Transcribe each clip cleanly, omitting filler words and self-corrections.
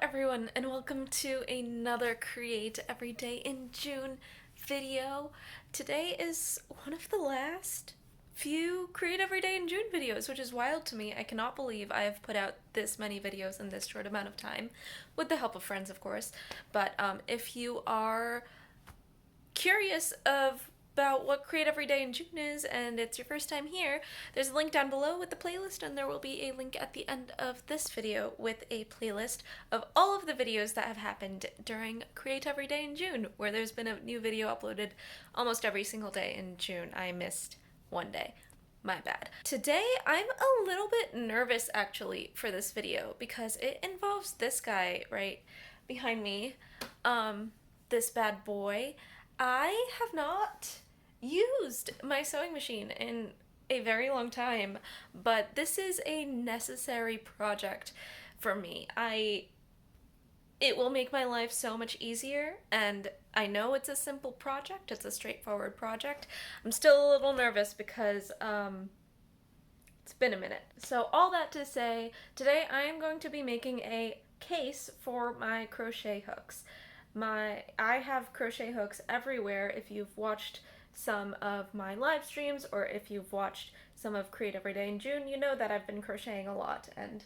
everyone, and welcome to another Create Every Day in June video. Today is one of the last few Create Every Day in June videos, which is wild to me. I cannot believe I have put out this many videos in this short amount of time, with the help of friends, of course. But if you are curious about what Create Every Day in June is and it's your first time here, there's a link down below with the playlist, and there will be a link at the end of this video with a playlist of all of the videos that have happened during Create Every Day in June, where there's been a new video uploaded almost every single day in June. I missed one day. My bad. Today, I'm a little bit nervous actually for this video because it involves this guy right behind me, this bad boy. I have not used my sewing machine in a very long time, but this is a necessary project for me. It will make my life so much easier, and I know it's a simple project, it's a straightforward project. I'm still a little nervous because it's been a minute. So all that to say, today I am going to be making a case for my crochet hooks. I have crochet hooks everywhere. If you've watched some of my live streams or if you've watched some of Create Every Day in June, you know that I've been crocheting a lot, and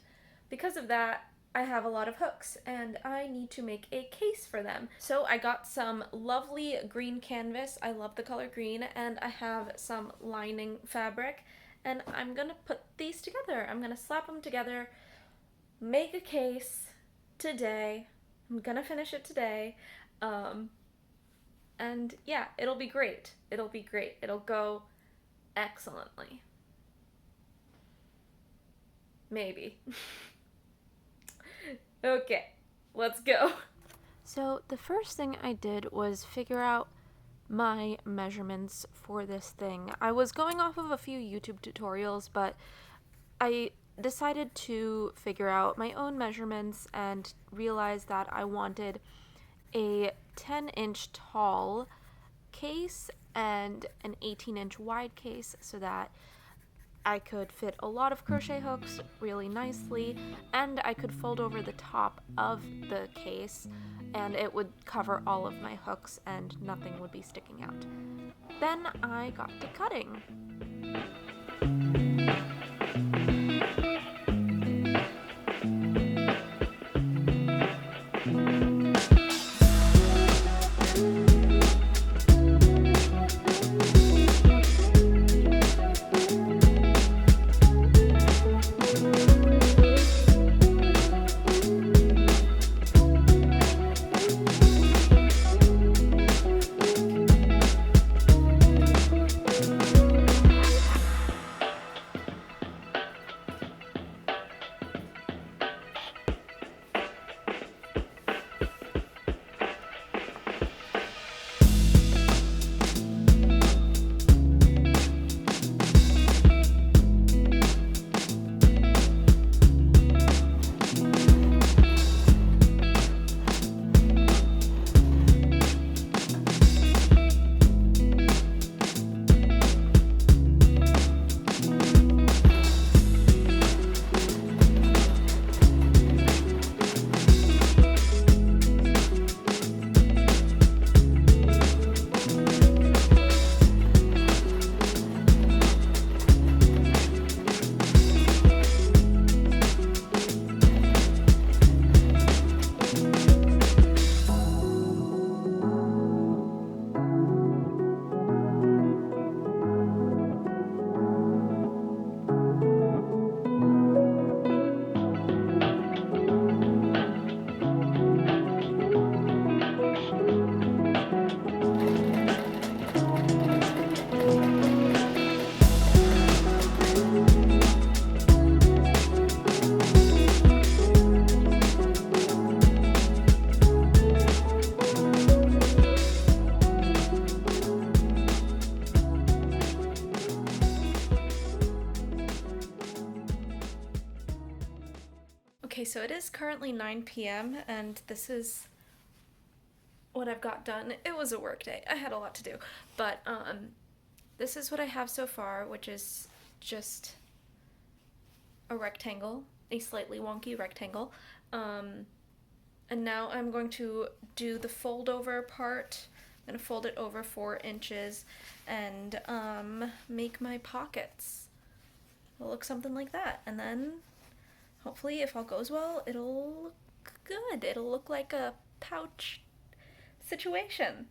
because of that, I have a lot of hooks and I need to make a case for them. So I got some lovely green canvas. I love the color green, and I have some lining fabric, and I'm gonna put these together. I'm gonna slap them together, make a case today. I'm gonna finish it today, and yeah, it'll be great. It'll be great. It'll go excellently. Maybe. Okay, let's go. So the first thing I did was figure out my measurements for this thing. I was going off of a few YouTube tutorials, but I decided to figure out my own measurements and realized that I wanted a 10-inch tall case and an 18-inch wide case so that I could fit a lot of crochet hooks really nicely, and I could fold over the top of the case and it would cover all of my hooks and nothing would be sticking out. Then I got to cutting. Okay, so it is currently 9 p.m. and this is what I've got done. It was a work day. I had a lot to do, but this is what I have so far, which is just a rectangle, a slightly wonky rectangle. And now I'm going to do the fold over part. I'm going to fold it over 4 inches and make my pockets. It'll look something like that. And then hopefully, if all goes well, it'll look good. It'll look like a pouch situation.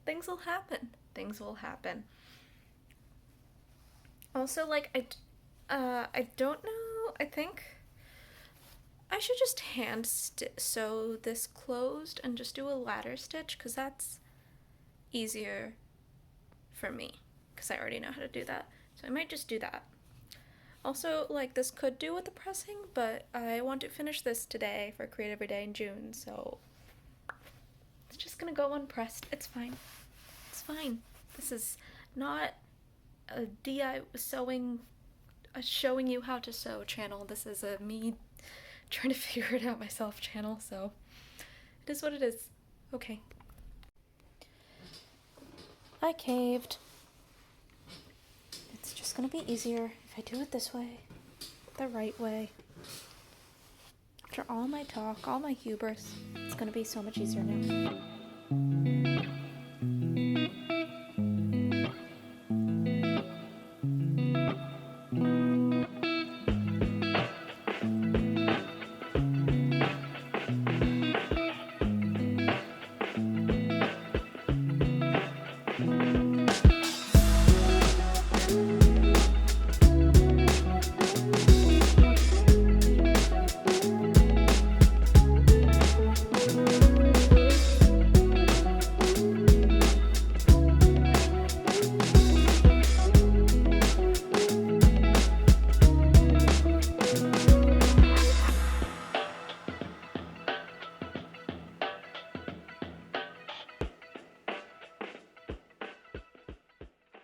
Things will happen. Things will happen. Also, like, I don't know. I think I should just hand sew this closed and just do a ladder stitch, because that's easier for me, because I already know how to do that. So I might just do that. Also, like, this could do with the pressing, but I want to finish this today for Create Every Day in June, so it's just gonna go unpressed. It's fine. It's fine. This is not a DIY sewing, a showing you how to sew channel. This is a me trying to figure it out myself channel, so it is what it is. Okay. I caved. It's just gonna be easier if I do it this way, the right way. After all my talk, all my hubris, it's gonna be so much easier now.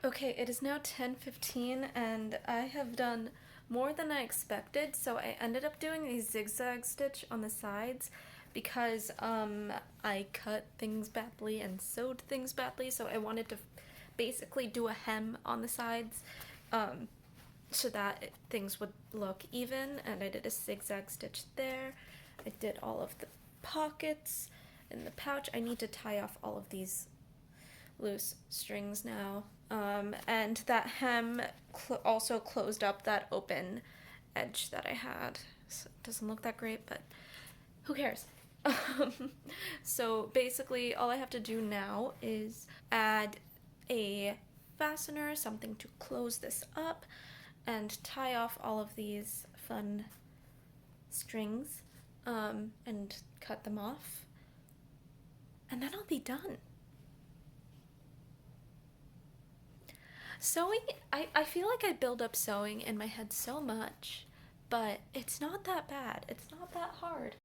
Okay, it is now 10:15 and I have done more than I expected, so I ended up doing a zigzag stitch on the sides because I cut things badly and sewed things badly, so I wanted to basically do a hem on the sides so that things would look even, and I did a zigzag stitch there. I did all of the pockets in the pouch. I need to tie off all of these loose strings now. And that hem also closed up that open edge that I had. So it doesn't look that great, but who cares? So basically all I have to do now is add a fastener, something to close this up, and tie off all of these fun strings and cut them off. And then I'll be done. Sewing, I feel like I build up sewing in my head so much, but it's not that bad. It's not that hard.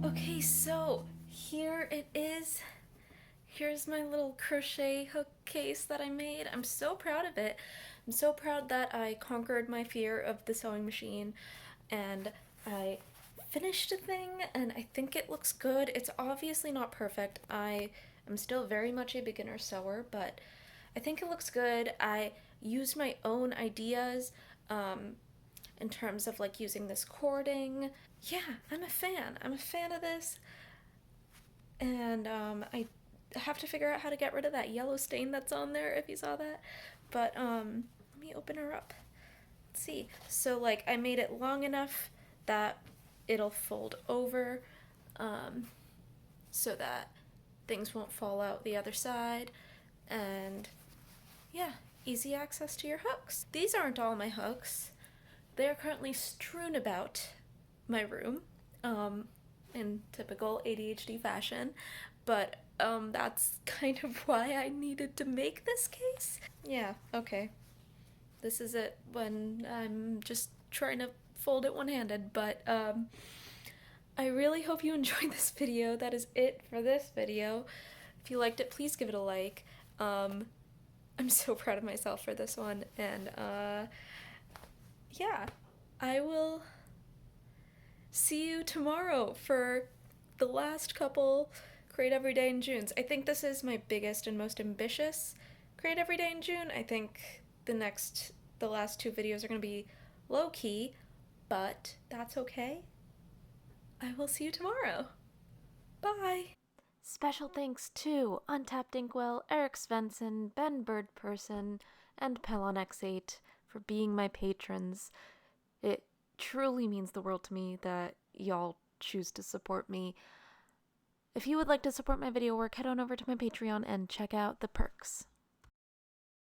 Okay, so here it is. Here's my little crochet hook case that I made. I'm so proud of it. I'm so proud that I conquered my fear of the sewing machine and I finished a thing, and I think it looks good. It's obviously not perfect. I am still very much a beginner sewer, but I think it looks good. I used my own ideas in terms of like using this cording. Yeah, I'm a fan. I'm a fan of this. And I have to figure out how to get rid of that yellow stain that's on there, if you saw that. But let me open her up. Let's see. So like I made it long enough that it'll fold over so that things won't fall out the other side, and yeah, easy access to your hooks. These aren't all my hooks. They are currently strewn about my room, in typical ADHD fashion, but that's kind of why I needed to make this case. Yeah, okay. This is it when I'm just trying to fold it one-handed, but I really hope you enjoyed this video. That is it for this video. If you liked it, please give it a like. I'm so proud of myself for this one, and yeah, I will see you tomorrow for the last couple Create Every Day in Junes. I think this is my biggest and most ambitious Create Every Day in June. I think the last two videos are going to be low-key, but that's okay. I will see you tomorrow. Bye! Special thanks to Untapped Inkwell, Eric Svensson, Ben Birdperson, and Pelon-X8 for being my patrons. It truly means the world to me that y'all choose to support me. If you would like to support my video work, head on over to my Patreon and check out the perks.